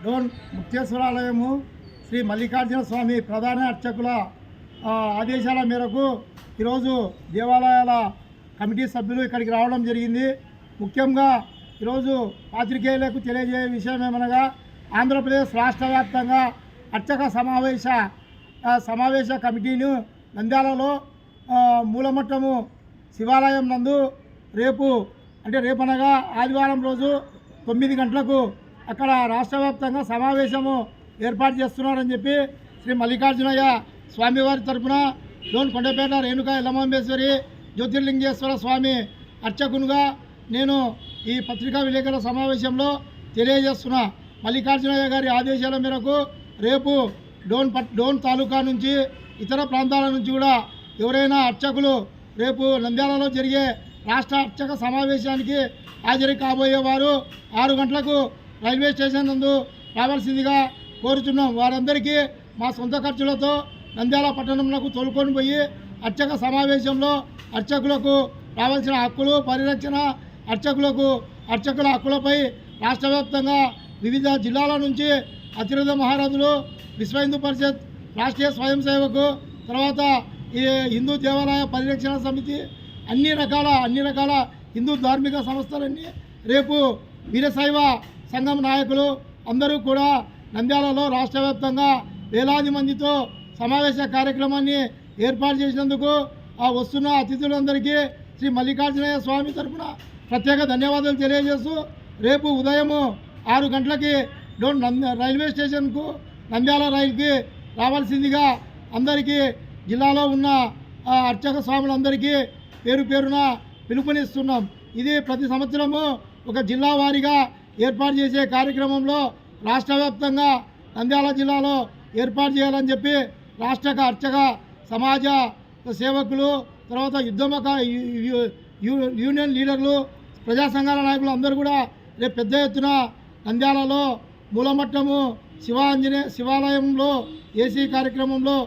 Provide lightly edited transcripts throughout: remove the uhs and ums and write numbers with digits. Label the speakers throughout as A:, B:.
A: డోన్ ముక్తేశ్వరాలయము శ్రీ మల్లికార్జున స్వామి ప్రధాన అర్చకుల ఆదేశాల మేరకు ఈరోజు దేవాలయాల కమిటీ సభ్యులు ఇక్కడికి రావడం జరిగింది. ముఖ్యంగా ఈరోజు పాత్రికేయులకు తెలియజేయ విషయం ఏమనగా ఆంధ్రప్రదేశ్ రాష్ట్ర వ్యాప్తంగా అర్చక సమావేశ కమిటీను నంద్యాలలో మూలమట్టము శివాలయం నందు రేపనగా ఆదివారం రోజు 9 గంటలకు అక్కడ రాష్ట్ర వ్యాప్తంగా సమావేశము ఏర్పాటు చేస్తున్నారని చెప్పి శ్రీ మల్లికార్జునయ్య స్వామివారి తరఫున డోన్ కొండపేట రేణుకా ఎల్లమాంబేశ్వరి జ్యోతిర్లింగేశ్వర స్వామి అర్చకునిగా నేను ఈ పత్రికా విలేకరుల సమావేశంలో తెలియజేస్తున్నా. మల్లికార్జునయ్య గారి ఆదేశాల మేరకు రేపు డోన్ తాలూకా నుంచి ఇతర ప్రాంతాల నుంచి కూడా ఎవరైనా అర్చకులు రేపు నంద్యాలలో జరిగే రాష్ట్ర అర్చక సమావేశానికి హాజరు కాబోయేవారు 6 గంటలకు రైల్వే స్టేషన్ నందు రావాల్సిందిగా కోరుతున్నాం. వారందరికీ మా సొంత ఖర్చులతో నంద్యాల పట్టణంలో తోలుకొని పోయి అర్చక సమావేశంలో అర్చకులకు రావాల్సిన హక్కులు పరిరక్షణ అర్చకుల హక్కులపై రాష్ట్ర వ్యాప్తంగా వివిధ జిల్లాల నుంచి అతిరథ మహారాజులు, విశ్వ హిందూ పరిషత్, రాష్ట్రీయ స్వయం సేవకు, తర్వాత ఈ హిందూ దేవాలయ పరిరక్షణ సమితి, అన్ని రకాల హిందూ ధార్మిక సంస్థలన్నీ రేపు వీరశైవ సంఘం నాయకులు అందరూ కూడా నంద్యాలలో రాష్ట్ర వ్యాప్తంగా వేలాది మందితో సమావేశ కార్యక్రమాన్ని ఏర్పాటు చేసినందుకు వస్తున్న అతిథులందరికీ శ్రీ మల్లికార్జునయ్య స్వామి తరఫున ప్రత్యేక ధన్యవాదాలు తెలియజేస్తూ రేపు ఉదయం 6 గంటలకి రైల్వే స్టేషన్కు నంద్యాల రైలుకి రావాల్సిందిగా అందరికీ జిల్లాలో ఉన్న అర్చక స్వాములందరికీ పేరున పిలుపునిస్తున్నాం. ఇది ప్రతి సంవత్సరము ఒక జిల్లా వారీగా ఏర్పాటు చేసే కార్యక్రమంలో రాష్ట్ర వ్యాప్తంగా నంద్యాల జిల్లాలో ఏర్పాటు చేయాలని చెప్పి రాష్ట్ర అర్చక సమాజ సేవకులు, తర్వాత యూనియన్ లీడర్లు, ప్రజా సంఘాల నాయకులు అందరూ కూడా రేపు పెద్ద ఎత్తున నంద్యాలలో మూలమట్టము శివాలయంలో ఏసీ కార్యక్రమంలో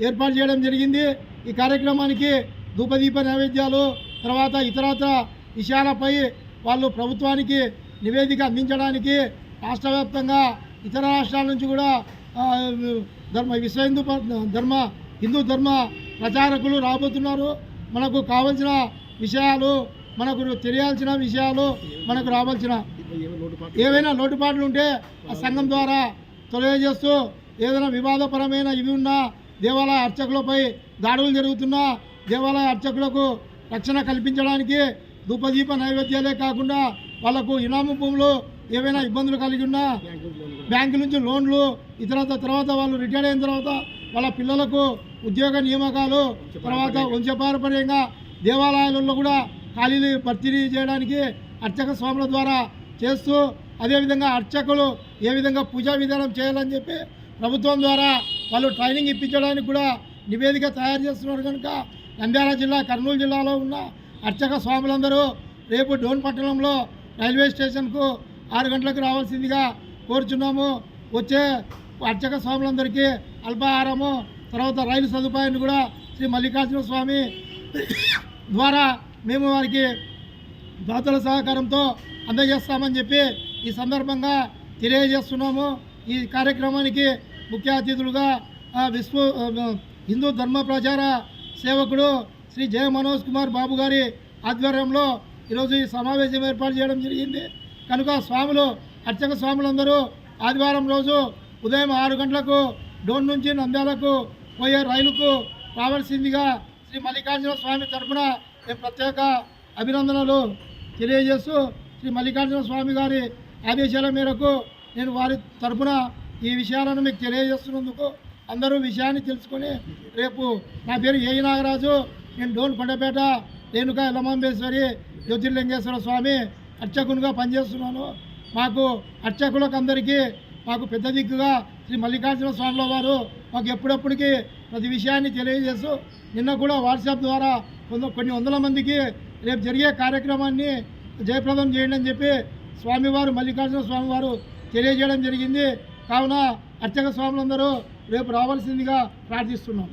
A: ఏర్పాటు చేయడం జరిగింది. ఈ కార్యక్రమానికి ధూపదీప నైవేద్యాలు, తర్వాత ఇతరత్ర విషయాలపై వాళ్ళు ప్రభుత్వానికి నివేదిక అందించడానికి రాష్ట్ర వ్యాప్తంగా ఇతర రాష్ట్రాల నుంచి కూడా విశ్వ హిందూ ధర్మ ప్రచారకులు రాబోతున్నారు. మనకు కావాల్సిన విషయాలు, మనకు తెలియాల్సిన విషయాలు, మనకు రావాల్సిన ఏవైనా లోటుపాట్లు ఉంటే ఆ సంఘం ద్వారా తెలియజేస్తూ, ఏదైనా వివాదపరమైన ఇవి ఉన్నా, దేవాలయ అర్చకులపై దాడులు జరుగుతున్నా దేవాలయ అర్చకులకు రక్షణ కల్పించడానికి ధూపదీప నైవేద్యాలే కాకుండా వాళ్లకు ఇనాము భూములు ఏవైనా ఇబ్బందులు కలిగి ఉన్నా బ్యాంకు నుంచి లోన్లు, తర్వాత వాళ్ళు రిటైర్ అయిన తర్వాత వాళ్ళ పిల్లలకు ఉద్యోగ నియామకాలు, తర్వాత వంశపారంపర్యంగా దేవాలయాలలో కూడా ఖాళీలు భర్తీ చేయడానికి అర్చక స్వాముల ద్వారా చేస్తూ, అదేవిధంగా అర్చకులు ఏ విధంగా పూజా విధానం చేయాలని చెప్పి ప్రభుత్వం ద్వారా వాళ్ళు ట్రైనింగ్ ఇప్పించడానికి కూడా నివేదిక తయారు చేస్తున్నారు. కనుక నంద్యాల జిల్లా, కర్నూలు జిల్లాలో ఉన్న అర్చక స్వాములందరూ రేపు డోన్ పట్టణంలో రైల్వే స్టేషన్కు 6 గంటలకు రావాల్సిందిగా కోరుచున్నాము. వచ్చే అర్చక స్వాములందరికీ అల్పాహారము, తర్వాత రైలు సదుపాయాన్ని కూడా శ్రీ మల్లికార్జున స్వామి ద్వారా మేము వారికి దాతల సహకారంతో అందజేస్తామని చెప్పి ఈ సందర్భంగా తెలియజేస్తున్నాము. ఈ కార్యక్రమానికి ముఖ్య అతిథులుగా హిందూ ధర్మ ప్రచార సేవకుడు శ్రీ జయ మనోజ్ కుమార్ బాబు గారి ఆధ్వర్యంలో ఈరోజు ఈ సమావేశం ఏర్పాటు చేయడం జరిగింది. కనుక అర్చక స్వాములందరూ ఆదివారం రోజు ఉదయం 6 గంటలకు డోన్ నుంచి నంద్యాలకు పోయే రైలుకు రావాల్సిందిగా శ్రీ మల్లికార్జున స్వామి తరఫున మేము ప్రత్యేక అభినందనలు తెలియజేస్తూ, శ్రీ మల్లికార్జున స్వామి గారి ఆదేశాల మేరకు నేను వారి తరఫున ఈ విషయాలను మీకు తెలియజేస్తున్నందుకు అందరూ విషయాన్ని తెలుసుకొని రేపు నా పేరు ఏఈ నాగరాజు, నేను డోన్ కొండపేట రేణుకా ఎల్లమాంబేశ్వరి జ్యోతిర్లింగేశ్వర స్వామి అర్చకునిగా పనిచేస్తున్నాను. మాకు అర్చకులకు అందరికీ మాకు పెద్ద దిక్కుగా శ్రీ మల్లికార్జున స్వాముల వారు మాకు ఎప్పుడప్పటికీ ప్రతి విషయాన్ని తెలియజేస్తూ, నిన్న కూడా వాట్సాప్ ద్వారా కొన్ని వందల మందికి రేపు జరిగే కార్యక్రమాన్ని జయప్రదం చేయండి అని చెప్పి స్వామివారు మల్లికార్జున స్వామివారు తెలియజేయడం జరిగింది. కావున అర్చక స్వాములందరూ రేపు రావాల్సిందిగా ప్రార్థిస్తున్నాం.